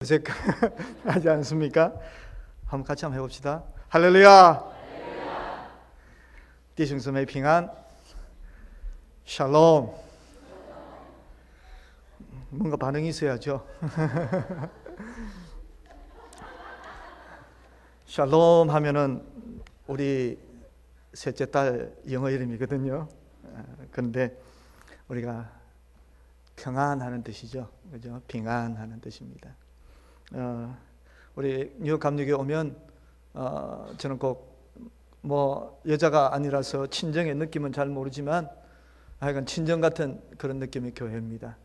하지 않습니까? 한번 같이 한번 해봅시다. 할렐루야.弟兄姊妹 平安. 샬롬. 뭔가 반응이 있어야죠. 샬롬 하면은 우리 셋째 딸 영어 이름이거든요. 그런데 우리가 평안하는 뜻이죠. 그죠?平安하는 뜻입니다. 우리 뉴욕 감리교에 오면 저는 꼭 여자가 아니라서 친정의 느낌은 잘 모르지만 하여간 친정 같은 그런 느낌의 교회입니다.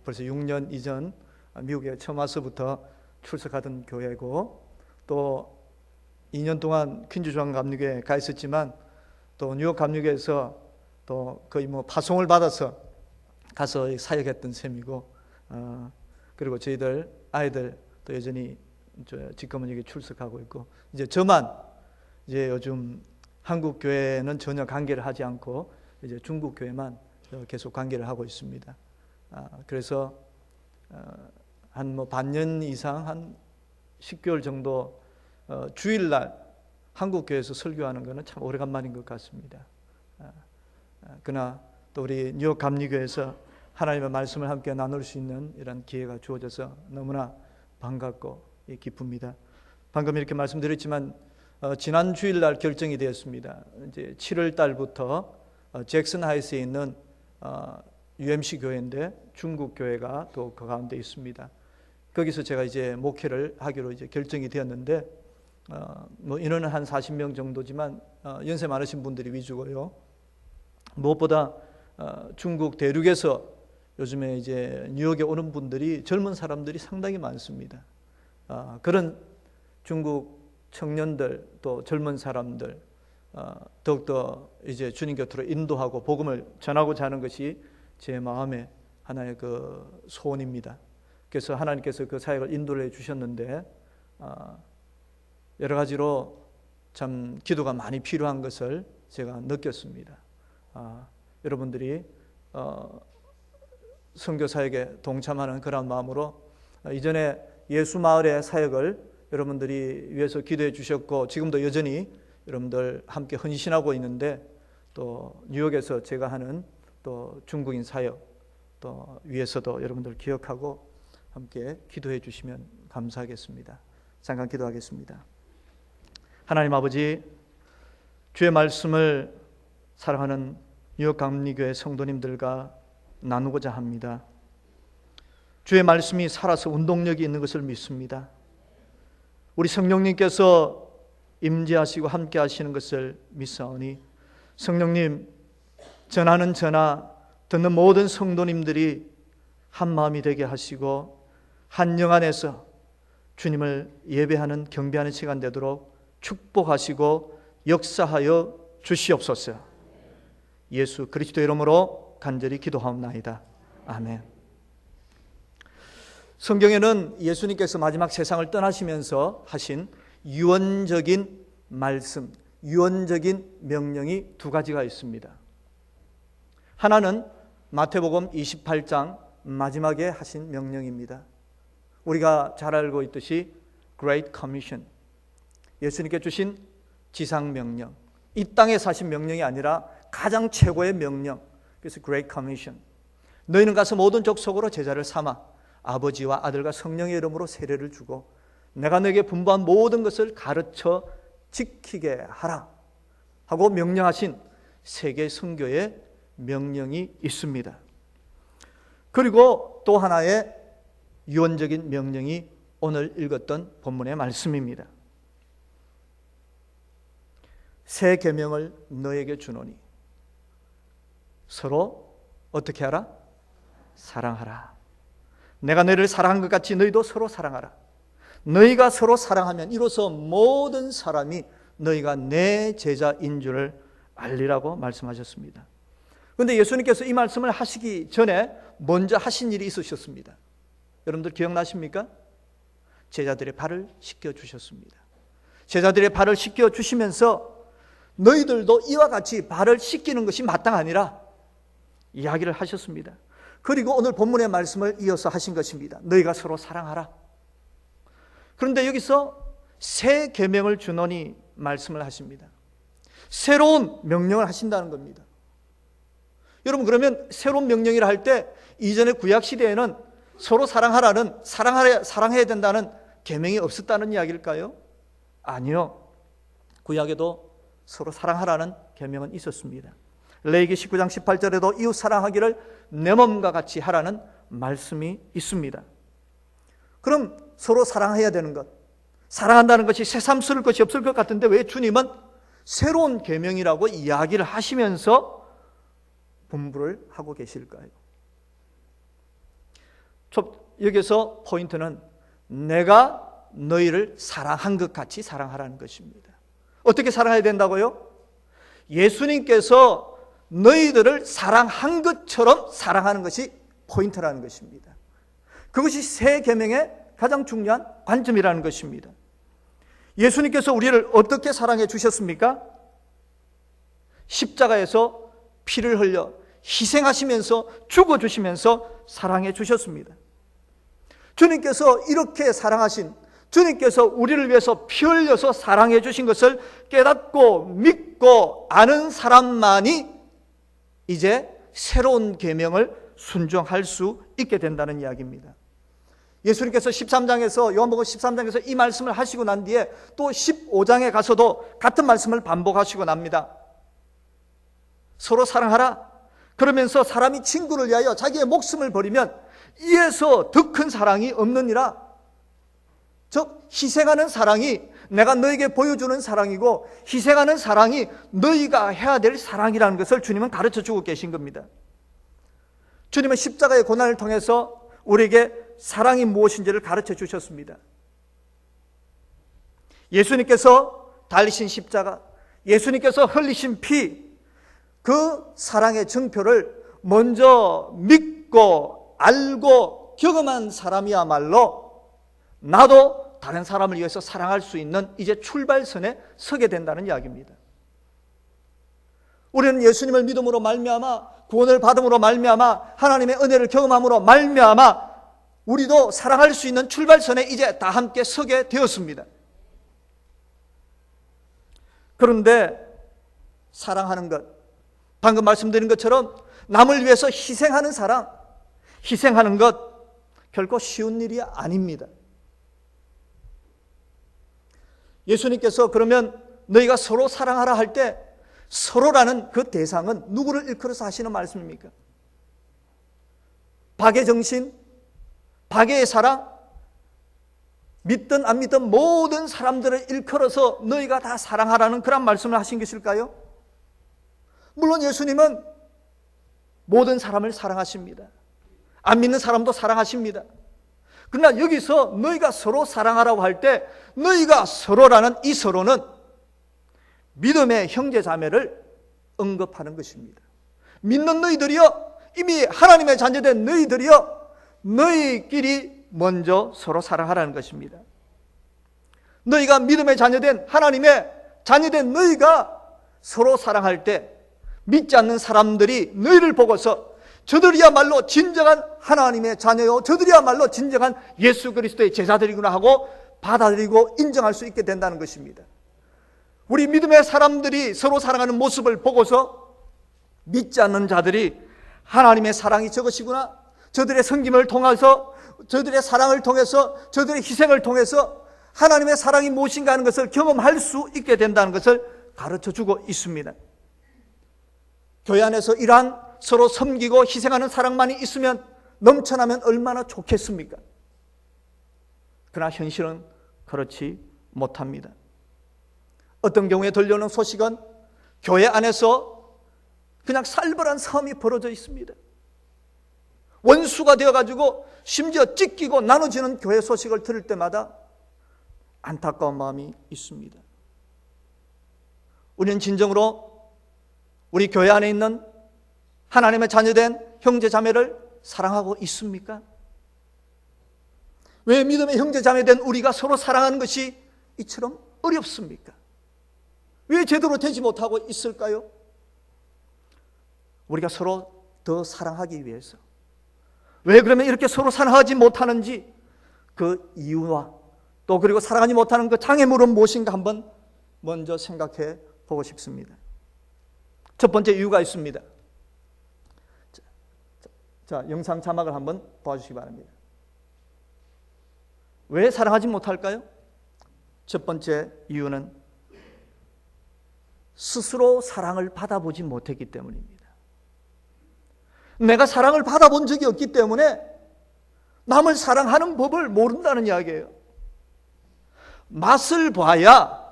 벌써 6년 이전 미국에 처음 와서부터 출석하던 교회고, 또 2년 동안 퀸즈 중앙 감리교에 가 있었지만 또 뉴욕 감리교에서 또 거의 파송을 받아서 가서 사역했던 셈이고, 그리고 저희들 아이들 또 여전히 지금은 여기 출석하고 있고, 이제 저만 이제 요즘 한국 교회는 전혀 관계를 하지 않고 이제 중국 교회만 계속 관계를 하고 있습니다. 그래서 한 반년 이상, 한 10개월 정도 주일날 한국 교회에서 설교하는 것은 참 오래간만인 것 같습니다. 그러나 또 우리 뉴욕 감리교에서 하나님의 말씀을 함께 나눌 수 있는 이런 기회가 주어져서 너무나 반갑고 기쁩니다. 방금 이렇게 말씀드렸지만 지난 주일날 결정이 되었습니다. 이제 7월 달부터 잭슨 하이트스에 있는 UMC 교회인데 중국 교회가 또 그 가운데 있습니다. 거기서 제가 이제 목회를 하기로 이제 결정이 되었는데, 인원은 한 40명 정도지만 연세 많으신 분들이 위주고요. 무엇보다 중국 대륙에서 요즘에 이제 뉴욕에 오는 분들이, 젊은 사람들이 상당히 많습니다. 그런 중국 청년들, 또 젊은 사람들 더욱더 이제 주님 곁으로 인도하고 복음을 전하고자 하는 것이 제 마음의 하나의 그 소원입니다. 그래서 하나님께서 그 사역을 인도를 해 주셨는데, 여러 가지로 참 기도가 많이 필요한 것을 제가 느꼈습니다. 여러분들이 선교 사역에 동참하는 그런 마음으로 이전에 예수마을의 사역을 여러분들이 위해서 기도해 주셨고, 지금도 여전히 여러분들 함께 헌신하고 있는데, 또 뉴욕에서 제가 하는 또 중국인 사역 또 위해서도 여러분들 기억하고 함께 기도해 주시면 감사하겠습니다. 잠깐 기도하겠습니다. 하나님 아버지, 주의 말씀을 사랑하는 뉴욕 감리교회 성도님들과 나누고자 합니다. 주의 말씀이 살아서 운동력이 있는 것을 믿습니다. 우리 성령님께서 임재하시고 함께 하시는 것을 믿사오니, 성령님, 전하는 전하, 듣는 모든 성도님들이 한 마음이 되게 하시고 한 영 안에서 주님을 예배하는 경배하는 시간 되도록 축복하시고 역사하여 주시옵소서. 예수 그리스도 이름으로 간절히 기도하옵나이다. 아멘. 성경에는 예수님께서 마지막 세상을 떠나시면서 하신 유언적인 말씀, 유언적인 명령이 두 가지가 있습니다. 하나는 마태복음 28장 마지막에 하신 명령입니다. 우리가 잘 알고 있듯이 Great Commission, 예수님께 주신 지상명령, 이 땅에서 하신 명령이 아니라 가장 최고의 명령, 그래서 Great Commission. 너희는 가서 모든 족속으로 제자를 삼아 아버지와 아들과 성령의 이름으로 세례를 주고 내가 너에게 분부한 모든 것을 가르쳐 지키게 하라 하고 명령하신 세계 선교의 명령이 있습니다. 그리고 또 하나의 유언적인 명령이 오늘 읽었던 본문의 말씀입니다. 새 계명을 너에게 주노니 서로 어떻게 하라? 사랑하라. 내가 너희를 사랑한 것 같이 너희도 서로 사랑하라. 너희가 서로 사랑하면 이로써 모든 사람이 너희가 내 제자인 줄을 알리라고 말씀하셨습니다. 그런데 예수님께서 이 말씀을 하시기 전에 먼저 하신 일이 있으셨습니다. 여러분들 기억나십니까? 제자들의 발을 씻겨주셨습니다. 제자들의 발을 씻겨주시면서 너희들도 이와 같이 발을 씻기는 것이 마땅하니라 이야기를 하셨습니다. 그리고 오늘 본문의 말씀을 이어서 하신 것입니다. 너희가 서로 사랑하라. 그런데 여기서 새 계명을 주노니 말씀을 하십니다. 새로운 명령을 하신다는 겁니다. 여러분, 그러면 새로운 명령이라 할 때 이전의 구약 시대에는 서로 사랑하라는, 사랑해야 된다는 계명이 없었다는 이야기일까요? 아니요. 구약에도 서로 사랑하라는 계명은 있었습니다. 레위기 19장 18절에도 이웃 사랑하기를 내 몸과 같이 하라는 말씀이 있습니다. 그럼 서로 사랑해야 되는 것, 사랑한다는 것이 새삼스러울 것이 없을 것 같은데 왜 주님은 새로운 계명이라고 이야기를 하시면서 분부를 하고 계실까요? 여기서 포인트는 내가 너희를 사랑한 것 같이 사랑하라는 것입니다. 어떻게 사랑해야 된다고요? 예수님께서 너희들을 사랑한 것처럼 사랑하는 것이 포인트라는 것입니다. 그것이 새 계명의 가장 중요한 관점이라는 것입니다. 예수님께서 우리를 어떻게 사랑해 주셨습니까? 십자가에서 피를 흘려 희생하시면서 죽어주시면서 사랑해 주셨습니다. 주님께서 이렇게 사랑하신, 주님께서 우리를 위해서 피 흘려서 사랑해 주신 것을 깨닫고 믿고 아는 사람만이 이제 새로운 계명을 순종할 수 있게 된다는 이야기입니다. 예수님께서 13장에서, 요한복음 13장에서 이 말씀을 하시고 난 뒤에 또 15장에 가서도 같은 말씀을 반복하시고 납니다. 서로 사랑하라. 그러면서 사람이 친구를 위하여 자기의 목숨을 버리면 이에서 더 큰 사랑이 없느니라. 즉 희생하는 사랑이 내가 너에게 보여주는 사랑이고, 희생하는 사랑이 너희가 해야 될 사랑이라는 것을 주님은 가르쳐주고 계신 겁니다. 주님은 십자가의 고난을 통해서 우리에게 사랑이 무엇인지를 가르쳐 주셨습니다. 예수님께서 달리신 십자가, 예수님께서 흘리신 피, 그 사랑의 증표를 먼저 믿고 알고 경험한 사람이야말로 나도 다른 사람을 위해서 사랑할 수 있는 이제 출발선에 서게 된다는 이야기입니다. 우리는 예수님을 믿음으로 말미암아, 구원을 받음으로 말미암아, 하나님의 은혜를 경험함으로 말미암아 우리도 사랑할 수 있는 출발선에 이제 다 함께 서게 되었습니다. 그런데 사랑하는 것, 방금 말씀드린 것처럼 남을 위해서 희생하는 사랑, 희생하는 것 결코 쉬운 일이 아닙니다. 예수님께서 그러면 너희가 서로 사랑하라 할 때 서로라는 그 대상은 누구를 일컬어서 하시는 말씀입니까? 박의 정신, 박의 사랑, 믿든 안 믿든 모든 사람들을 일컬어서 너희가 다 사랑하라는 그런 말씀을 하신 것일까요? 물론 예수님은 모든 사람을 사랑하십니다. 안 믿는 사람도 사랑하십니다. 그러나 여기서 너희가 서로 사랑하라고 할 때 너희가 서로라는 이 서로는 믿음의 형제 자매를 언급하는 것입니다. 믿는 너희들이여, 이미 하나님의 자녀된 너희들이여, 너희끼리 먼저 서로 사랑하라는 것입니다. 너희가 믿음의 자녀된, 하나님의 자녀된 너희가 서로 사랑할 때 믿지 않는 사람들이 너희를 보고서 저들이야말로 진정한 하나님의 자녀요, 저들이야말로 진정한 예수 그리스도의 제자들이구나 하고 받아들이고 인정할 수 있게 된다는 것입니다. 우리 믿음의 사람들이 서로 사랑하는 모습을 보고서 믿지 않는 자들이 하나님의 사랑이 저것이구나, 저들의 섬김을 통해서, 저들의 사랑을 통해서, 저들의 희생을 통해서 하나님의 사랑이 무엇인가 하는 것을 경험할 수 있게 된다는 것을 가르쳐주고 있습니다. 교회 안에서 이러한 서로 섬기고 희생하는 사랑만이 있으면, 넘쳐나면 얼마나 좋겠습니까? 그러나 현실은 그렇지 못합니다. 어떤 경우에 들려오는 소식은 교회 안에서 그냥 살벌한 싸움이 벌어져 있습니다. 원수가 되어가지고 심지어 찢기고 나눠지는 교회 소식을 들을 때마다 안타까운 마음이 있습니다. 우리는 진정으로 우리 교회 안에 있는 하나님의 자녀된 형제 자매를 사랑하고 있습니까? 왜 믿음의 형제 자매된 우리가 서로 사랑하는 것이 이처럼 어렵습니까? 왜 제대로 되지 못하고 있을까요? 우리가 서로 더 사랑하기 위해서. 왜 그러면 이렇게 서로 사랑하지 못하는지 그 이유와 또 그리고 사랑하지 못하는 그 장애물은 무엇인가 한번 먼저 생각해 보고 싶습니다. 첫 번째 이유가 있습니다. 자, 영상 자막을 한번 봐주시기 바랍니다. 왜 사랑하지 못할까요? 첫 번째 이유는 스스로 사랑을 받아보지 못했기 때문입니다. 내가 사랑을 받아본 적이 없기 때문에 남을 사랑하는 법을 모른다는 이야기예요. 맛을 봐야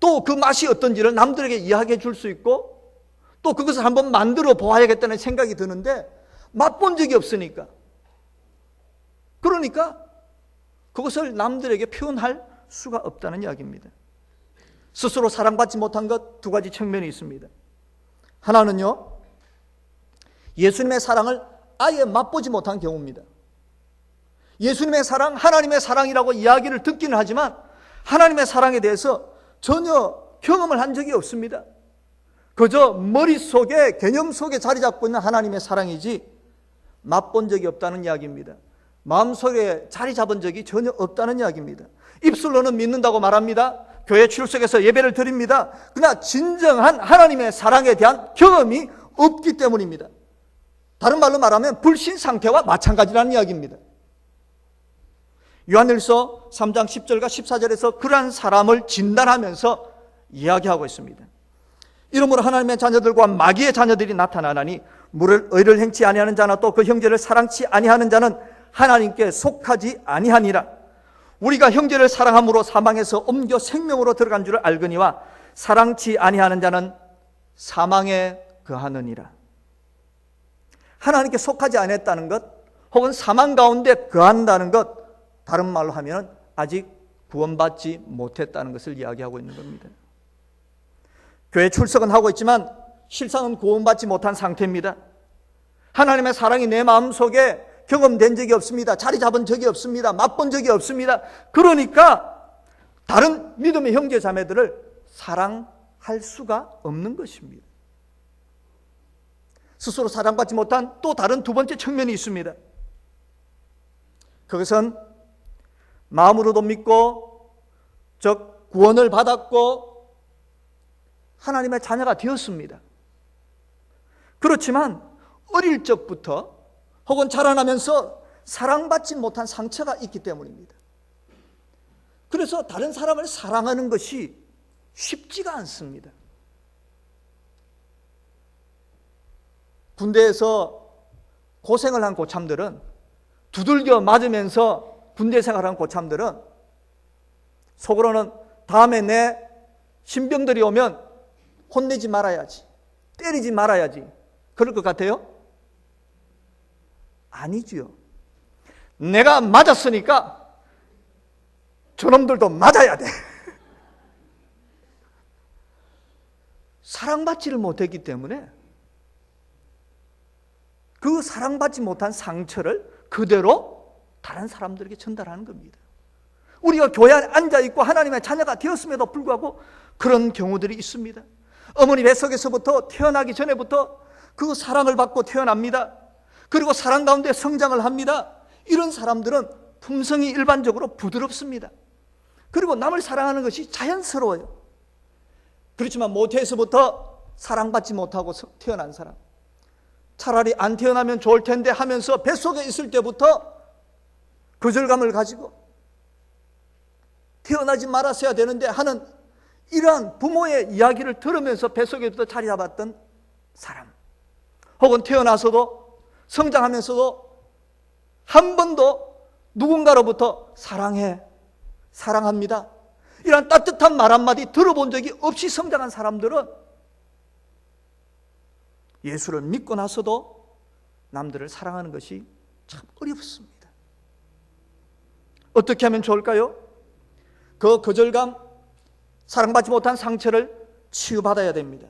또 그 맛이 어떤지를 남들에게 이야기해 줄 수 있고 또 그것을 한번 만들어 보아야겠다는 생각이 드는데 맛본 적이 없으니까, 그러니까 그것을 남들에게 표현할 수가 없다는 이야기입니다. 스스로 사랑받지 못한 것 두 가지 측면이 있습니다. 하나는요, 예수님의 사랑을 아예 맛보지 못한 경우입니다. 예수님의 사랑, 하나님의 사랑이라고 이야기를 듣기는 하지만 하나님의 사랑에 대해서 전혀 경험을 한 적이 없습니다. 그저 머릿속에, 개념 속에 자리 잡고 있는 하나님의 사랑이지 맛본 적이 없다는 이야기입니다. 마음속에 자리 잡은 적이 전혀 없다는 이야기입니다. 입술로는 믿는다고 말합니다. 교회 출석해서 예배를 드립니다. 그러나 진정한 하나님의 사랑에 대한 경험이 없기 때문입니다. 다른 말로 말하면 불신 상태와 마찬가지라는 이야기입니다. 요한일서 3장 10절과 14절에서 그러한 사람을 진단하면서 이야기하고 있습니다. 이러므로 하나님의 자녀들과 마귀의 자녀들이 나타나나니 물을 의를 행치 아니하는 자나 또 그 형제를 사랑치 아니하는 자는 하나님께 속하지 아니하니라. 우리가 형제를 사랑함으로 사망에서 옮겨 생명으로 들어간 줄을 알거니와 사랑치 아니하는 자는 사망에 거하느니라. 하나님께 속하지 않았다는 것, 혹은 사망 가운데 거한다는 것, 다른 말로 하면 아직 구원받지 못했다는 것을 이야기하고 있는 겁니다. 교회 출석은 하고 있지만 실상은 구원받지 못한 상태입니다. 하나님의 사랑이 내 마음속에 경험된 적이 없습니다. 자리 잡은 적이 없습니다. 맛본 적이 없습니다. 그러니까 다른 믿음의 형제 자매들을 사랑할 수가 없는 것입니다. 스스로 사랑받지 못한 또 다른 두 번째 측면이 있습니다. 그것은 마음으로도 믿고 즉 구원을 받았고 하나님의 자녀가 되었습니다. 그렇지만 어릴 적부터 혹은 자라나면서 사랑받지 못한 상처가 있기 때문입니다. 그래서 다른 사람을 사랑하는 것이 쉽지가 않습니다. 군대에서 고생을 한 고참들은, 두들겨 맞으면서 군대 생활한 고참들은 속으로는 다음에 내 신병들이 오면 혼내지 말아야지, 때리지 말아야지, 그럴 것 같아요? 아니지요. 내가 맞았으니까 저놈들도 맞아야 돼. 사랑받지를 못했기 때문에 그 사랑받지 못한 상처를 그대로 다른 사람들에게 전달하는 겁니다. 우리가 교회 안에 앉아있고 하나님의 자녀가 되었음에도 불구하고 그런 경우들이 있습니다. 어머니 뱃속에서부터 태어나기 전에부터 그 사랑을 받고 태어납니다. 그리고 사랑 가운데 성장을 합니다. 이런 사람들은 품성이 일반적으로 부드럽습니다. 그리고 남을 사랑하는 것이 자연스러워요. 그렇지만 모태에서부터 사랑받지 못하고 태어난 사람, 차라리 안 태어나면 좋을 텐데 하면서 뱃속에 있을 때부터 거절감을 가지고 태어나지 말았어야 되는데 하는 이러한 부모의 이야기를 들으면서 뱃속에부터 자리 잡았던 사람, 혹은 태어나서도 성장하면서도 한 번도 누군가로부터 사랑해, 사랑합니다, 이런 따뜻한 말 한마디 들어본 적이 없이 성장한 사람들은 예수를 믿고 나서도 남들을 사랑하는 것이 참 어렵습니다. 어떻게 하면 좋을까요? 그 거절감, 사랑받지 못한 상처를 치유받아야 됩니다.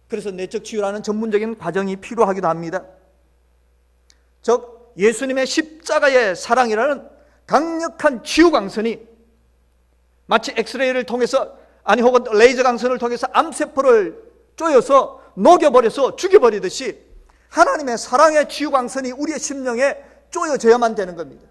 그래서 내적 치유라는 전문적인 과정이 필요하기도 합니다. 즉 예수님의 십자가의 사랑이라는 강력한 치유 광선이 마치 엑스레이를 통해서, 아니 혹은 레이저 광선을 통해서 암세포를 쪼여서 녹여버려서 죽여버리듯이 하나님의 사랑의 치유 광선이 우리의 심령에 쪼여져야만 되는 겁니다.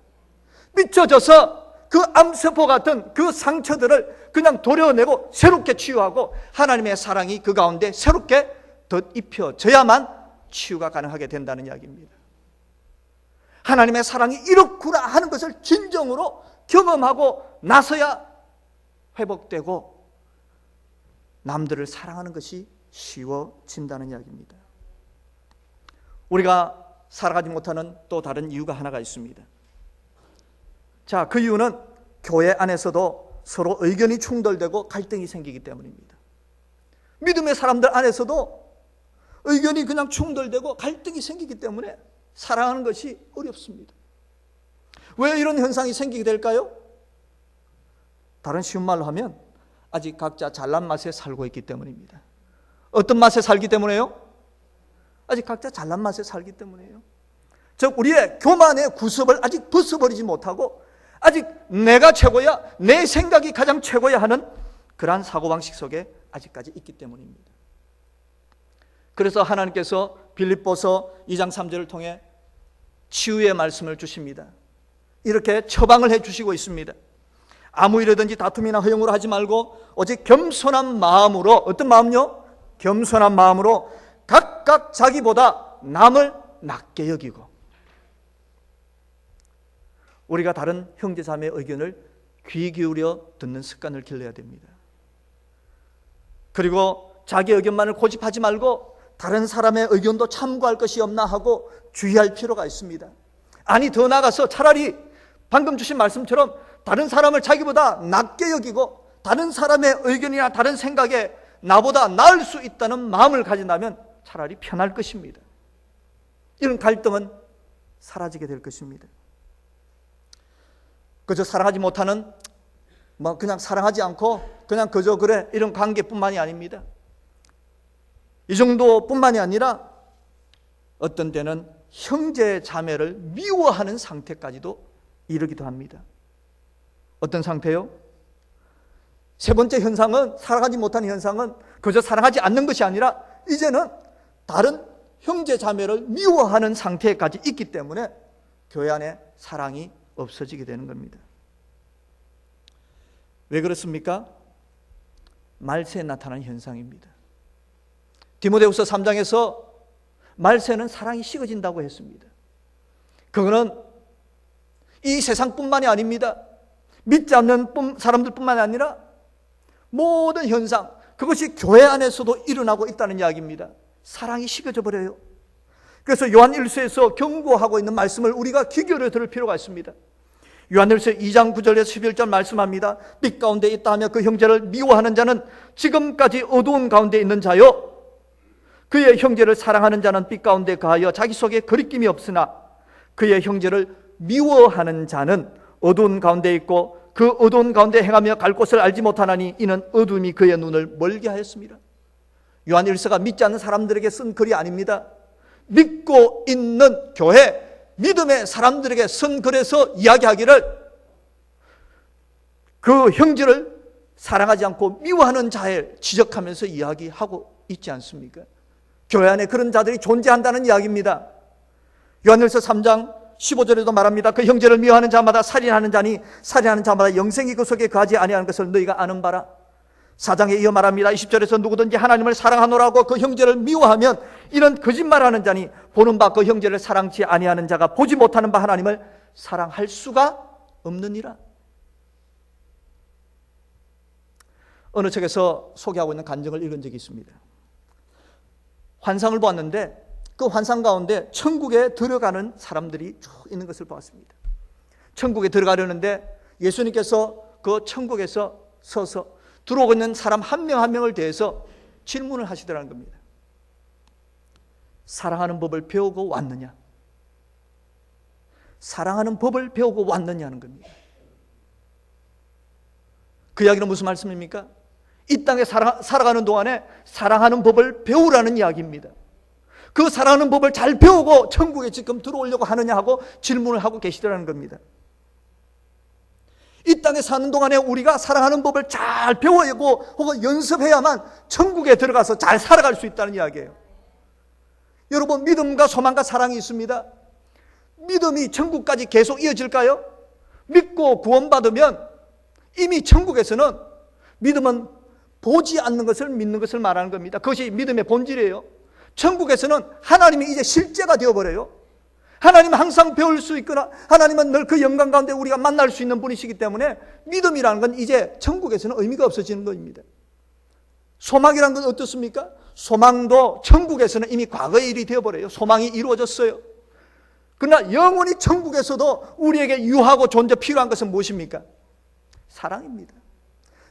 미쳐져서 그 암세포 같은 그 상처들을 그냥 도려내고 새롭게 치유하고 하나님의 사랑이 그 가운데 새롭게 덧입혀져야만 치유가 가능하게 된다는 이야기입니다. 하나님의 사랑이 이렇구나 하는 것을 진정으로 경험하고 나서야 회복되고 남들을 사랑하는 것이 쉬워진다는 이야기입니다. 우리가 살아가지 못하는 또 다른 이유가 하나가 있습니다. 자, 그 이유는 교회 안에서도 서로 의견이 충돌되고 갈등이 생기기 때문입니다. 믿음의 사람들 안에서도 의견이 그냥 충돌되고 갈등이 생기기 때문에 사랑하는 것이 어렵습니다. 왜 이런 현상이 생기게 될까요? 다른 쉬운 말로 하면 아직 각자 잘난 맛에 살고 있기 때문입니다. 어떤 맛에 살기 때문에요? 아직 각자 잘난 맛에 살기 때문이에요. 즉 우리의 교만의 구습을 아직 벗어버리지 못하고 아직 내가 최고야, 내 생각이 가장 최고야 하는 그러한 사고방식 속에 아직까지 있기 때문입니다. 그래서 하나님께서 빌립보서 2장 3절을 통해 치유의 말씀을 주십니다. 이렇게 처방을 해주시고 있습니다. 아무 일이든지 다툼이나 허용으로 하지 말고 오직 겸손한 마음으로, 어떤 마음요? 겸손한 마음으로 각각 자기보다 남을 낮게 여기고, 우리가 다른 형제자매의 의견을 귀 기울여 듣는 습관을 길러야 됩니다. 그리고 자기 의견만을 고집하지 말고 다른 사람의 의견도 참고할 것이 없나 하고 주의할 필요가 있습니다. 아니, 더 나아가서 차라리 방금 주신 말씀처럼 다른 사람을 자기보다 낮게 여기고 다른 사람의 의견이나 다른 생각에 나보다 나을 수 있다는 마음을 가진다면 차라리 편할 것입니다. 이런 갈등은 사라지게 될 것입니다. 그저 사랑하지 못하는, 그냥 사랑하지 않고 그냥 그저 그래 이런 관계뿐만이 아닙니다. 이 정도뿐만이 아니라 어떤 때는 형제 자매를 미워하는 상태까지도 이르기도 합니다. 어떤 상태요? 세 번째 현상은, 사랑하지 못하는 현상은 그저 사랑하지 않는 것이 아니라 이제는 다른 형제 자매를 미워하는 상태까지 있기 때문에 교회 안에 사랑이 없어지게 되는 겁니다. 왜 그렇습니까? 말세에 나타나는 현상입니다. 디모데후서 3장에서 말세는 사랑이 식어진다고 했습니다. 그거는 이 세상뿐만이 아닙니다. 믿지 않는 사람들뿐만 아니라 모든 현상, 그것이 교회 안에서도 일어나고 있다는 이야기입니다. 사랑이 식어져 버려요. 그래서 요한 1서에서 경고하고 있는 말씀을 우리가 귀 기울여 들을 필요가 있습니다. 요한 1서 2장 9절에서 11절 말씀합니다. 빛 가운데 있다 하며 그 형제를 미워하는 자는 지금까지 어두운 가운데 있는 자요, 그의 형제를 사랑하는 자는 빛 가운데 거하여 자기 속에 거리낌이 없으나 그의 형제를 미워하는 자는 어두운 가운데 있고 그 어두운 가운데 행하며 갈 곳을 알지 못하나니 이는 어둠이 그의 눈을 멀게 하였습니다. 요한 1서가 믿지 않는 사람들에게 쓴 글이 아닙니다. 믿고 있는 교회, 믿음의 사람들에게 쓴 글에서 이야기하기를 그 형제를 사랑하지 않고 미워하는 자를 지적하면서 이야기하고 있지 않습니까? 교회 안에 그런 자들이 존재한다는 이야기입니다. 요한일서 3장 15절에도 말합니다. 그 형제를 미워하는 자마다 살인하는 자니 살인하는 자마다 영생이 그 속에 거하지 아니하는 것을 너희가 아는 바라. 4장에 이어 말합니다. 20절에서 누구든지 하나님을 사랑하노라고 그 형제를 미워하면 이는 거짓말하는 자니 보는 바 그 형제를 사랑치 아니하는 자가 보지 못하는 바 하나님을 사랑할 수가 없느니라. 어느 책에서 소개하고 있는 간증을 읽은 적이 있습니다. 환상을 보았는데 그 환상 가운데 천국에 들어가는 사람들이 쭉 있는 것을 보았습니다. 천국에 들어가려는데 예수님께서 그 천국에서 서서 들어오고 있는 사람 한 명 한 명을 대해서 질문을 하시더라는 겁니다. 사랑하는 법을 배우고 왔느냐? 사랑하는 법을 배우고 왔느냐는 겁니다. 그 이야기는 무슨 말씀입니까? 이 땅에 살아가는 동안에 사랑하는 법을 배우라는 이야기입니다. 그 사랑하는 법을 잘 배우고 천국에 지금 들어오려고 하느냐 하고 질문을 하고 계시더라는 겁니다. 이 땅에 사는 동안에 우리가 사랑하는 법을 잘 배워야고 혹은 연습해야만 천국에 들어가서 잘 살아갈 수 있다는 이야기예요. 여러분, 믿음과 소망과 사랑이 있습니다. 믿음이 천국까지 계속 이어질까요? 믿고 구원받으면 이미 천국에서는 믿음은 보지 않는 것을 믿는 것을 말하는 겁니다. 그것이 믿음의 본질이에요. 천국에서는 하나님이 이제 실제가 되어버려요. 하나님은 항상 배울 수 있거나 하나님은 늘 그 영광 가운데 우리가 만날 수 있는 분이시기 때문에 믿음이라는 건 이제 천국에서는 의미가 없어지는 겁니다. 소망이라는 건 어떻습니까? 소망도 천국에서는 이미 과거의 일이 되어버려요. 소망이 이루어졌어요. 그러나 영원히 천국에서도 우리에게 유하고 존재 필요한 것은 무엇입니까? 사랑입니다.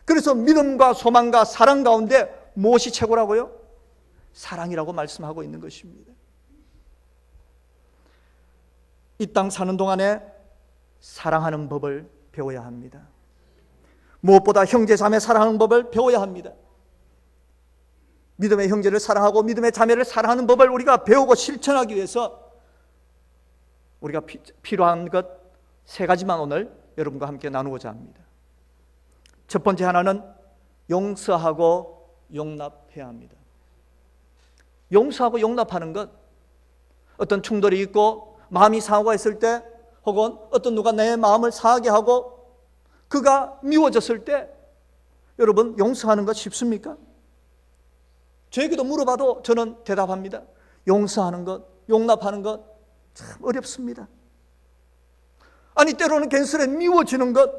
그래서 믿음과 소망과 사랑 가운데 무엇이 최고라고요? 사랑이라고 말씀하고 있는 것입니다. 이 땅 사는 동안에 사랑하는 법을 배워야 합니다. 무엇보다 형제 자매 사랑하는 법을 배워야 합니다. 믿음의 형제를 사랑하고 믿음의 자매를 사랑하는 법을 우리가 배우고 실천하기 위해서 우리가 필요한 것 3가지만 오늘 여러분과 함께 나누고자 합니다. 첫 번째 하나는 용서하고 용납해야 합니다. 용서하고 용납하는 것, 어떤 충돌이 있고 마음이 상하고 했을 때, 혹은 어떤 누가 내 마음을 상하게 하고 그가 미워졌을 때, 여러분 용서하는 것 쉽습니까? 저에게도 물어봐도 저는 대답합니다. 용서하는 것, 용납하는 것 참 어렵습니다. 아니 때로는 괜스레 미워지는 것,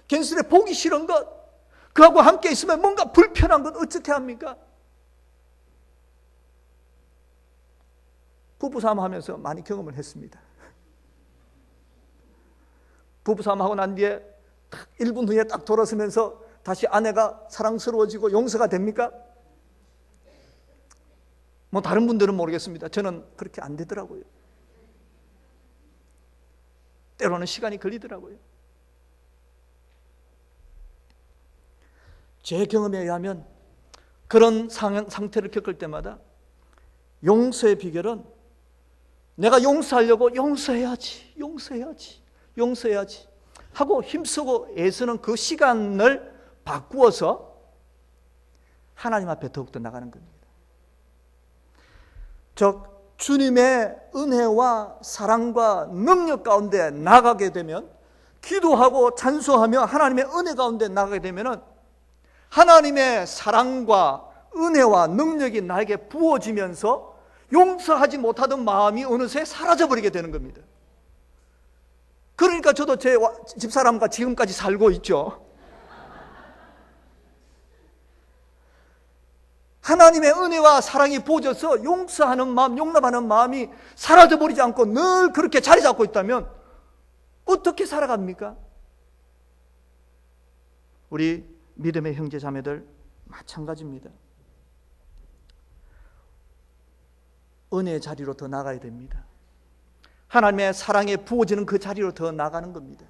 괜스레 보기 싫은 것, 그하고 함께 있으면 뭔가 불편한 것 어떻게 합니까? 부부싸움 하면서 많이 경험을 했습니다. 부부싸움 하고 난 뒤에 딱 1분 후에 딱 돌아서면서 다시 아내가 사랑스러워지고 용서가 됩니까? 뭐 다른 분들은 모르겠습니다. 저는 그렇게 안 되더라고요. 때로는 시간이 걸리더라고요. 제 경험에 의하면 그런 상태를 겪을 때마다 용서의 비결은 내가 용서하려고 용서해야지 하고 힘쓰고 애쓰는 그 시간을 바꾸어서 하나님 앞에 더욱더 나가는 겁니다. 즉 주님의 은혜와 사랑과 능력 가운데 나가게 되면, 기도하고 찬송하며 하나님의 은혜 가운데 나가게 되면 하나님의 사랑과 은혜와 능력이 나에게 부어지면서 용서하지 못하던 마음이 어느새 사라져버리게 되는 겁니다. 그러니까 저도 제 집사람과 지금까지 살고 있죠. 하나님의 은혜와 사랑이 부어져서 용서하는 마음, 용납하는 마음이 사라져버리지 않고 늘 그렇게 자리 잡고 있다면 어떻게 살아갑니까? 우리 믿음의 형제 자매들 마찬가지입니다. 은혜의 자리로 더 나가야 됩니다. 하나님의 사랑이 부어지는 그 자리로 더 나가는 겁니다.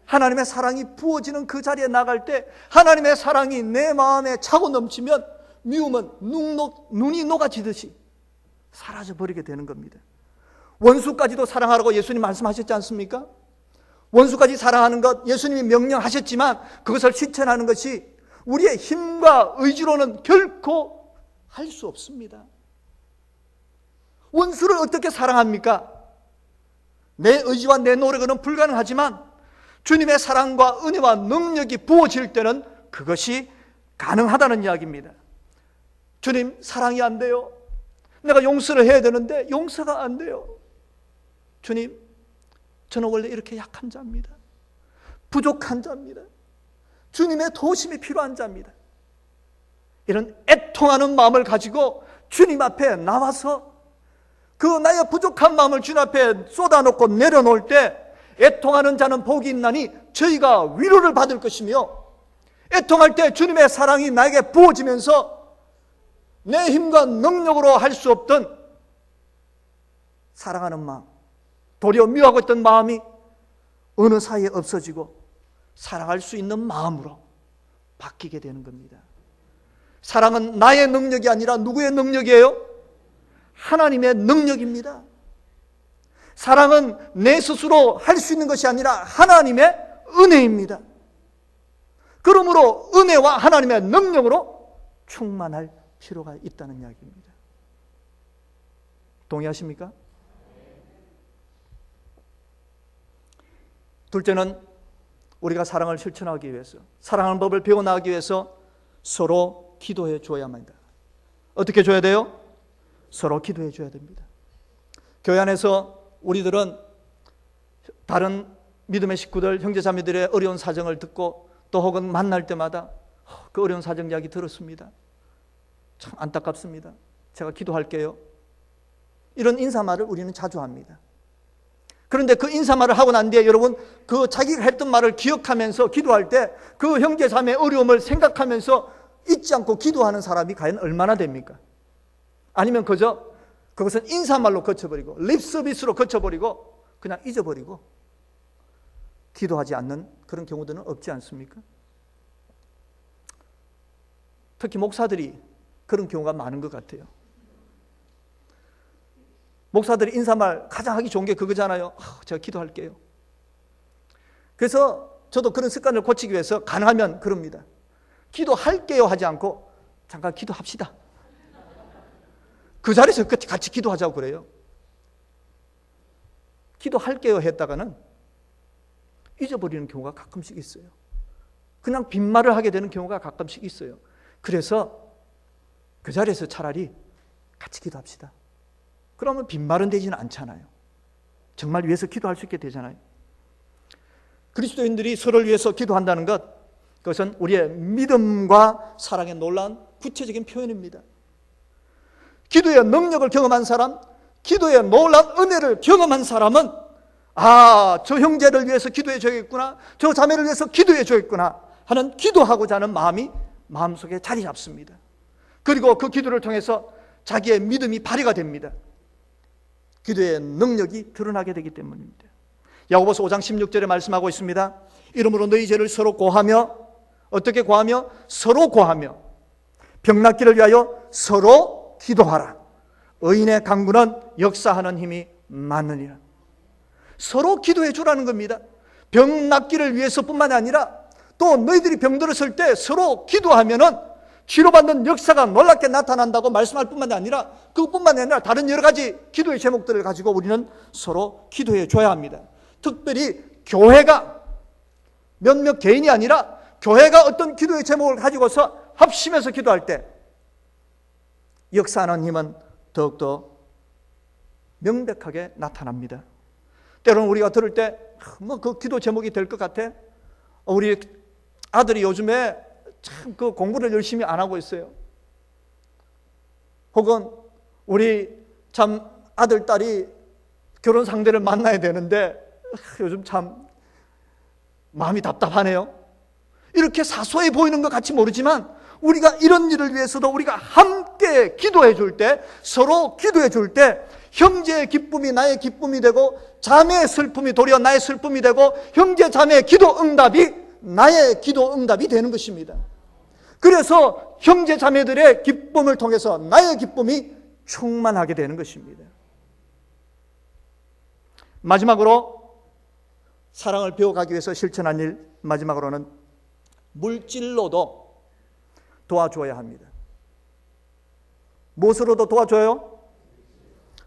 하나님의 사랑이 부어지는 그 자리에 나갈 때 하나님의 사랑이 내 마음에 차고 넘치면 미움은 눈이 녹아지듯이 사라져버리게 되는 겁니다. 원수까지도 사랑하라고 예수님 말씀하셨지 않습니까? 원수까지 사랑하는 것 예수님이 명령하셨지만 그것을 실천하는 것이 우리의 힘과 의지로는 결코 할 수 없습니다. 원수를 어떻게 사랑합니까? 내 의지와 내 노력은 불가능하지만 주님의 사랑과 은혜와 능력이 부어질 때는 그것이 가능하다는 이야기입니다. 주님, 사랑이 안 돼요. 내가 용서를 해야 되는데 용서가 안 돼요. 주님, 저는 원래 이렇게 약한 자입니다. 부족한 자입니다. 주님의 도우심이 필요한 자입니다. 이런 애통하는 마음을 가지고 주님 앞에 나와서 그 나의 부족한 마음을 주님 앞에 쏟아놓고 내려놓을 때 애통하는 자는 복이 있나니 저희가 위로를 받을 것이며, 애통할 때 주님의 사랑이 나에게 부어지면서 내 힘과 능력으로 할 수 없던 사랑하는 마음, 도리어 미워하고 있던 마음이 어느 사이에 없어지고 사랑할 수 있는 마음으로 바뀌게 되는 겁니다. 사랑은 나의 능력이 아니라 누구의 능력이에요? 하나님의 능력입니다. 사랑은 내 스스로 할 수 있는 것이 아니라 하나님의 은혜입니다. 그러므로 은혜와 하나님의 능력으로 충만할 필요가 있다는 이야기입니다. 동의하십니까? 둘째는 우리가 사랑을 실천하기 위해서, 사랑하는 법을 배워나가기 위해서 서로 기도해 줘야만 합니다. 어떻게 줘야 돼요? 서로 기도해 줘야 됩니다. 교회 안에서 우리들은 다른 믿음의 식구들, 형제자매들의 어려운 사정을 듣고 또 혹은 만날 때마다 그 어려운 사정 이야기 들었습니다. 참 안타깝습니다. 제가 기도할게요. 이런 인사말을 우리는 자주 합니다. 그런데 그 인사말을 하고 난 뒤에 여러분, 그 자기가 했던 말을 기억하면서 기도할 때 그 형제자매의 어려움을 생각하면서 잊지 않고 기도하는 사람이 과연 얼마나 됩니까? 아니면 그저 그것은 인사말로 거쳐버리고 립서비스로 거쳐버리고 그냥 잊어버리고 기도하지 않는 그런 경우들은 없지 않습니까? 특히 목사들이 그런 경우가 많은 것 같아요. 목사들이 인사말 가장 하기 좋은 게 그거잖아요. 제가 기도할게요. 그래서 저도 그런 습관을 고치기 위해서 가능하면 그럽니다. 기도할게요 하지 않고 잠깐 기도합시다. 그 자리에서 같이 기도하자고 그래요. 기도할게요 했다가는 잊어버리는 경우가 가끔씩 있어요. 그냥 빈말을 하게 되는 경우가 가끔씩 있어요. 그래서 그 자리에서 차라리 같이 기도합시다. 그러면 빈말은 되지는 않잖아요. 정말 위해서 기도할 수 있게 되잖아요. 그리스도인들이 서로를 위해서 기도한다는 것, 그것은 우리의 믿음과 사랑의 놀라운 구체적인 표현입니다. 기도의 능력을 경험한 사람, 기도의 놀라운 은혜를 경험한 사람은 저 형제를 위해서 기도해 줘야겠구나, 저 자매를 위해서 기도해 줘야겠구나 하는 기도하고자 하는 마음이 마음속에 자리 잡습니다. 그리고 그 기도를 통해서 자기의 믿음이 발휘가 됩니다. 기도의 능력이 드러나게 되기 때문입니다. 야고보서 5장 16절에 말씀하고 있습니다. 이러므로 너희 죄를 서로 고하며, 어떻게 고하며? 서로 고하며 병낫기를 위하여 서로 기도하라. 의인의 간구는 역사하는 힘이 많으니라. 서로 기도해 주라는 겁니다. 병 낫기를 위해서뿐만 아니라 또 너희들이 병들었을 때 서로 기도하면은 치료받는 역사가 놀랍게 나타난다고 말씀할 뿐만 아니라, 그것뿐만 아니라 다른 여러 가지 기도의 제목들을 가지고 우리는 서로 기도해 줘야 합니다. 특별히 교회가 몇몇 개인이 아니라 교회가 어떤 기도의 제목을 가지고서 합심해서 기도할 때 역사하는 힘은 더욱더 명백하게 나타납니다. 때로는 우리가 들을 때 그 기도 제목이 될 것 같아. 우리 아들이 요즘에 참 그 공부를 열심히 안 하고 있어요. 혹은 우리 참 아들, 딸이 결혼 상대를 만나야 되는데 요즘 참 마음이 답답하네요. 이렇게 사소해 보이는 것 같이 모르지만 우리가 이런 일을 위해서도 우리가 함께 기도해 줄 때, 서로 기도해 줄 때 형제의 기쁨이 나의 기쁨이 되고, 자매의 슬픔이 도리어 나의 슬픔이 되고, 형제 자매의 기도 응답이 나의 기도 응답이 되는 것입니다. 그래서 형제 자매들의 기쁨을 통해서 나의 기쁨이 충만하게 되는 것입니다. 마지막으로 사랑을 배워가기 위해서 실천한 일, 마지막으로는 물질로도 도와줘야 합니다. 무엇으로도 도와줘요?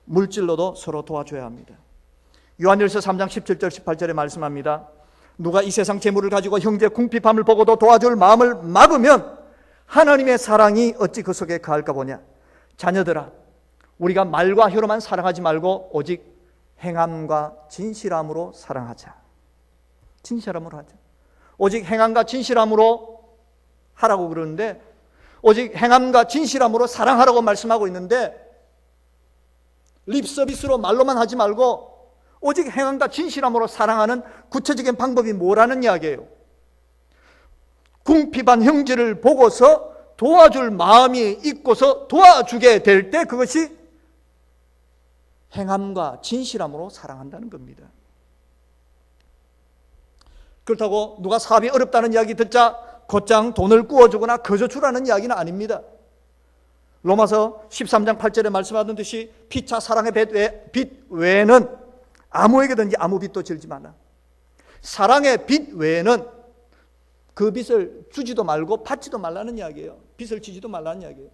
물질로도 서로 도와줘야 합니다. 요한일서 3장 17절 18절에 말씀합니다. 누가 이 세상 재물을 가지고 형제 궁핍함을 보고도 도와줄 마음을 막으면 하나님의 사랑이 어찌 그 속에 가할까 보냐. 자녀들아, 우리가 말과 혀로만 사랑하지 말고 오직 행함과 진실함으로 사랑하자. 진실함으로 하자. 오직 행함과 진실함으로 하라고 그러는데, 오직 행함과 진실함으로 사랑하라고 말씀하고 있는데, 립서비스로 말로만 하지 말고 오직 행함과 진실함으로 사랑하는 구체적인 방법이 뭐라는 이야기예요? 궁핍한 형제를 보고서 도와줄 마음이 있고서 도와주게 될 때 그것이 행함과 진실함으로 사랑한다는 겁니다. 그렇다고 누가 사업이 어렵다는 이야기 듣자 곧장 돈을 구워주거나 거저 주라는 이야기는 아닙니다. 로마서 13장 8절에 말씀하던 듯이 피차 사랑의 빚 외에는 아무에게든지 아무 빚도 질지 마라. 사랑의 빚 외에는 그 빚을 주지도 말고 받지도 말라는 이야기예요. 빚을 지지도 말라는 이야기예요.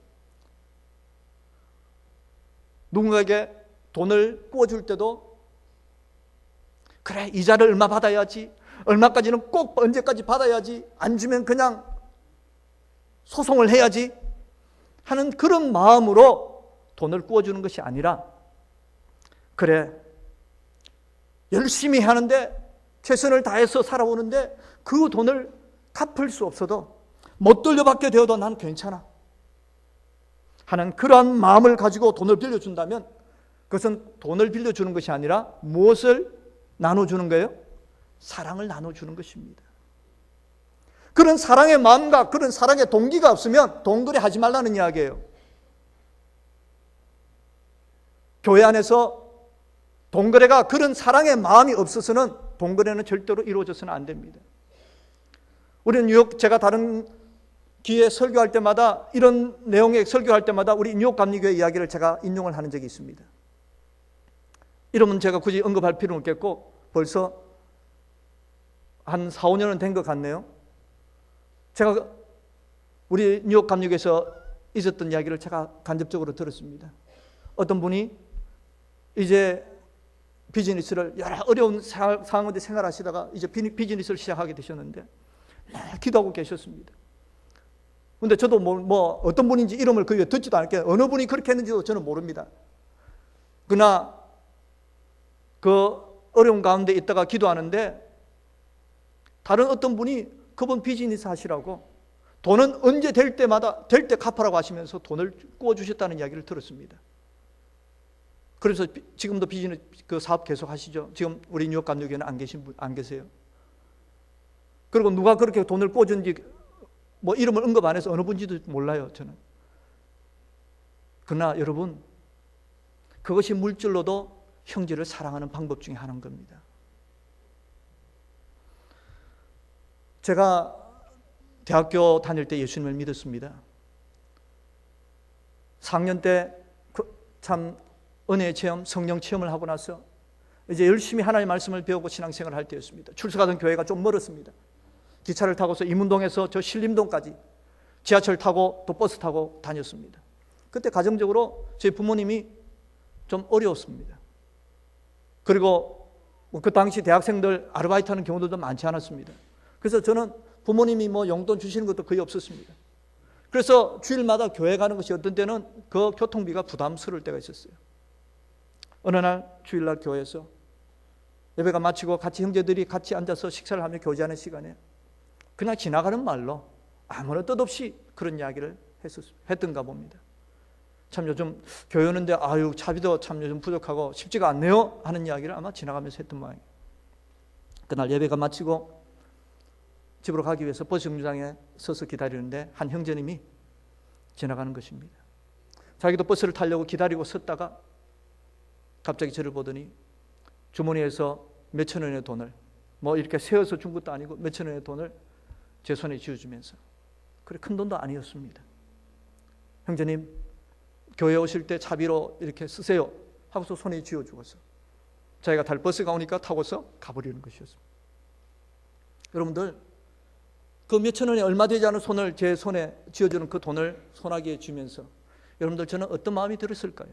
누군가에게 돈을 구워줄 때도 그래, 이자를 얼마 받아야지, 얼마까지는 꼭 언제까지 받아야지, 안 주면 그냥 소송을 해야지 하는 그런 마음으로 돈을 꾸어주는 것이 아니라, 그래, 열심히 하는데 최선을 다해서 살아오는데 그 돈을 갚을 수 없어도 못 돌려받게 되어도 난 괜찮아 하는 그러한 마음을 가지고 돈을 빌려준다면, 그것은 돈을 빌려주는 것이 아니라 무엇을 나눠주는 거예요? 사랑을 나눠주는 것입니다. 그런 사랑의 마음과 그런 사랑의 동기가 없으면 돈거래 하지 말라는 이야기예요. 교회 안에서 돈거래가, 그런 사랑의 마음이 없어서는 돈거래는 절대로 이루어져서는 안 됩니다. 우리 뉴욕, 제가 다른 기회에 설교할 때마다, 이런 내용의 설교할 때마다 우리 뉴욕 감리교회 이야기를 제가 인용을 하는 적이 있습니다. 이름은 제가 굳이 언급할 필요는 없겠고 벌써 한 4, 5년은 된 것 같네요. 제가 우리 뉴욕 감리교회에서 있었던 이야기를 제가 간접적으로 들었습니다. 어떤 분이 이제 비즈니스를, 여러 어려운 상황 가운데 생활하시다가 이제 비즈니스를 시작하게 되셨는데 기도하고 계셨습니다. 근데 저도 뭐 어떤 분인지 이름을 거의 듣지도 않을게요. 어느 분이 그렇게 했는지도 저는 모릅니다. 그러나 그 어려운 가운데 있다가 기도하는데 다른 어떤 분이 그분 비즈니스 하시라고 돈은 언제 될 때 갚으라고 하시면서 돈을 꾸어주셨다는 이야기를 들었습니다. 그래서 지금도 비즈니스 그 사업 계속 하시죠. 지금 우리 뉴욕 감리교회는 안 계세요. 그리고 누가 그렇게 돈을 꾸어준지 뭐 이름을 언급 안 해서 어느 분인지도 몰라요, 저는. 그러나 여러분, 그것이 물질로도 형제를 사랑하는 방법 중에 하나인 겁니다. 제가 대학교 다닐 때 예수님을 믿었습니다. 4학년 때 참 은혜의 체험, 성령 체험을 하고 나서 이제 열심히 하나님의 말씀을 배우고 신앙생활을 할 때였습니다. 출석하던 교회가 좀 멀었습니다. 기차를 타고서 이문동에서 저 신림동까지 지하철 타고 또 버스 타고 다녔습니다. 그때 가정적으로 제 부모님이 좀 어려웠습니다. 그리고 그 당시 대학생들 아르바이트 하는 경우들도 많지 않았습니다. 그래서 저는 부모님이 뭐 용돈 주시는 것도 거의 없었습니다. 그래서 주일마다 교회 가는 것이 어떤 때는 그 교통비가 부담스러울 때가 있었어요. 어느 날 주일날 교회에서 예배가 마치고 같이 형제들이 같이 앉아서 식사를 하며 교제하는 시간에 그냥 지나가는 말로 아무런 뜻 없이 그런 이야기를 했던가 봅니다. 참 요즘 교회 오는데 아유 차비도 참 요즘 부족하고 쉽지가 않네요 하는 이야기를 아마 지나가면서 했던 모양이에요. 그날 예배가 마치고 집으로 가기 위해서 버스 정류장에 서서 기다리는데 한 형제님이 지나가는 것입니다. 자기도 버스를 타려고 기다리고 섰다가 갑자기 저를 보더니 주머니에서 몇천 원의 돈을, 뭐 이렇게 세어서 준 것도 아니고 몇천 원의 돈을 제 손에 쥐어주면서, 그래 큰 돈도 아니었습니다. 형제님 교회 오실 때 차비로 이렇게 쓰세요 하고서 손에 쥐어주고서 자기가 탈 버스가 오니까 타고서 가버리는 것이었습니다. 여러분들, 그 몇천 원이 얼마 되지 않은 손을 제 손에 쥐어주는 그 돈을 손아귀에 쥐면서 여러분들 저는 어떤 마음이 들었을까요?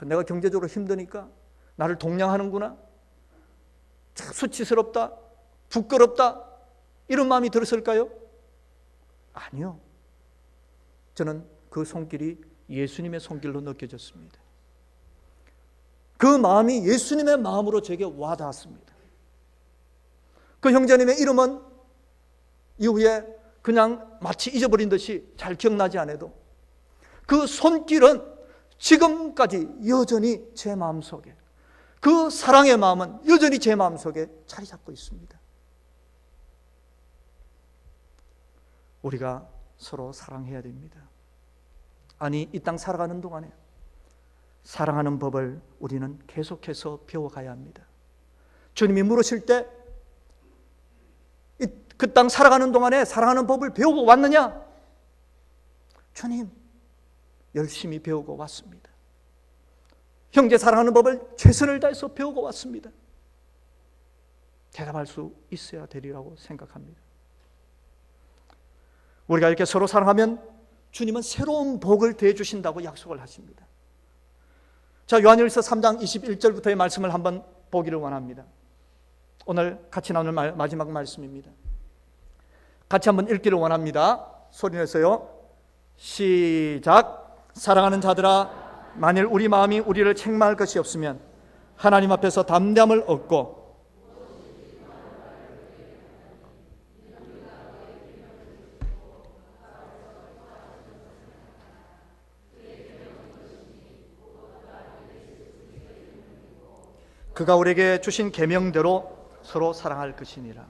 내가 경제적으로 힘드니까 나를 동냥하는구나, 참 수치스럽다, 부끄럽다, 이런 마음이 들었을까요? 아니요. 저는 그 손길이 예수님의 손길로 느껴졌습니다. 그 마음이 예수님의 마음으로 제게 와닿았습니다. 그 형제님의 이름은 이후에 그냥 마치 잊어버린 듯이 잘 기억나지 않아도 그 손길은 지금까지 여전히 제 마음속에, 그 사랑의 마음은 여전히 제 마음속에 자리 잡고 있습니다. 우리가 서로 사랑해야 됩니다. 아니, 이 땅 살아가는 동안에 사랑하는 법을 우리는 계속해서 배워가야 합니다. 주님이 물으실 때 그 땅 살아가는 동안에 사랑하는 법을 배우고 왔느냐? 주님, 열심히 배우고 왔습니다. 형제 사랑하는 법을 최선을 다해서 배우고 왔습니다. 대답할 수 있어야 되리라고 생각합니다. 우리가 이렇게 서로 사랑하면 주님은 새로운 복을 더해 주신다고 약속을 하십니다. 자, 요한일서 3장 21절부터의 말씀을 한번 보기를 원합니다. 오늘 같이 나눌 마지막 말씀입니다. 같이 한번 읽기를 원합니다. 소리내서요. 시작. 사랑하는 자들아, 만일 우리 마음이 우리를 책망할 것이 없으면 하나님 앞에서 담대함을 얻고 그가 우리에게 주신 계명대로 서로 사랑할 것이니라.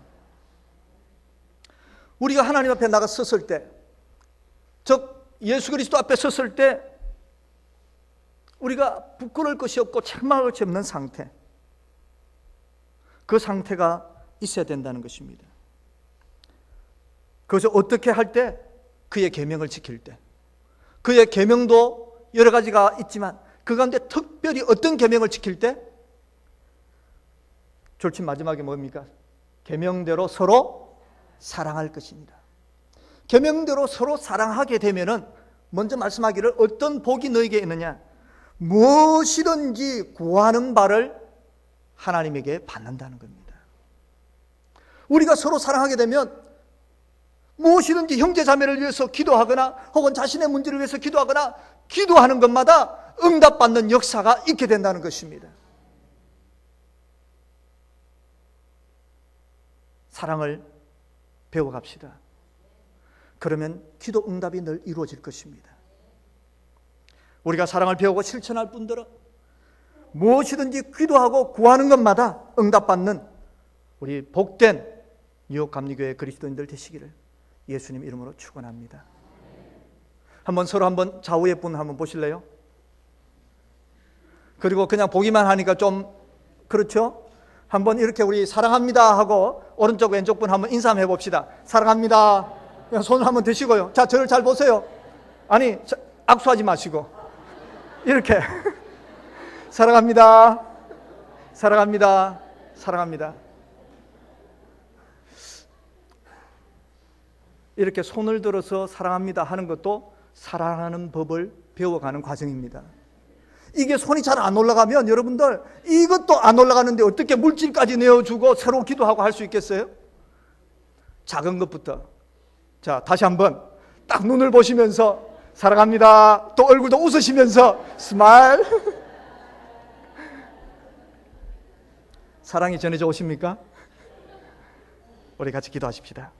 우리가 하나님 앞에 나가 섰을 때, 즉 예수 그리스도 앞에 섰을 때 우리가 부끄러울 것이 없고 책망할 것이 없는 상태, 그 상태가 있어야 된다는 것입니다. 그것을 어떻게 할 때? 그의 계명을 지킬 때. 그의 계명도 여러 가지가 있지만 그 가운데 특별히 어떤 계명을 지킬 때? 졸침 마지막에 뭡니까? 계명대로 서로 사랑할 것입니다. 계명대로 서로 사랑하게 되면은 먼저 말씀하기를 어떤 복이 너에게 있느냐? 무엇이든지 구하는 바를 하나님에게 받는다는 겁니다. 우리가 서로 사랑하게 되면 무엇이든지 형제 자매를 위해서 기도하거나 혹은 자신의 문제를 위해서 기도하거나 기도하는 것마다 응답받는 역사가 있게 된다는 것입니다. 사랑을 배워갑시다. 그러면 기도 응답이 늘 이루어질 것입니다. 우리가 사랑을 배우고 실천할 분들은 무엇이든지 기도하고 구하는 것마다 응답받는 우리 복된 뉴욕 감리교회 그리스도인들 되시기를 예수님 이름으로 축원합니다. 한번 서로 한번 좌우의 분 한번 보실래요? 그리고 그냥 보기만 하니까 좀 그렇죠? 한번 이렇게 우리 사랑합니다 하고 오른쪽 왼쪽 분 한번 인사 한번 해봅시다. 사랑합니다. 그냥 손을 한번 드시고요. 자, 저를 잘 보세요. 아니, 악수하지 마시고 이렇게 사랑합니다. 사랑합니다. 사랑합니다. 이렇게 손을 들어서 사랑합니다 하는 것도 사랑하는 법을 배워가는 과정입니다. 이게 손이 잘 안 올라가면 여러분들 이것도 안 올라가는데 어떻게 물질까지 내어주고 새로 기도하고 할 수 있겠어요? 작은 것부터. 자, 다시 한번 딱 눈을 보시면서 사랑합니다. 또 얼굴도 웃으시면서 스마일. 사랑이 전해져 오십니까? 우리 같이 기도하십시다.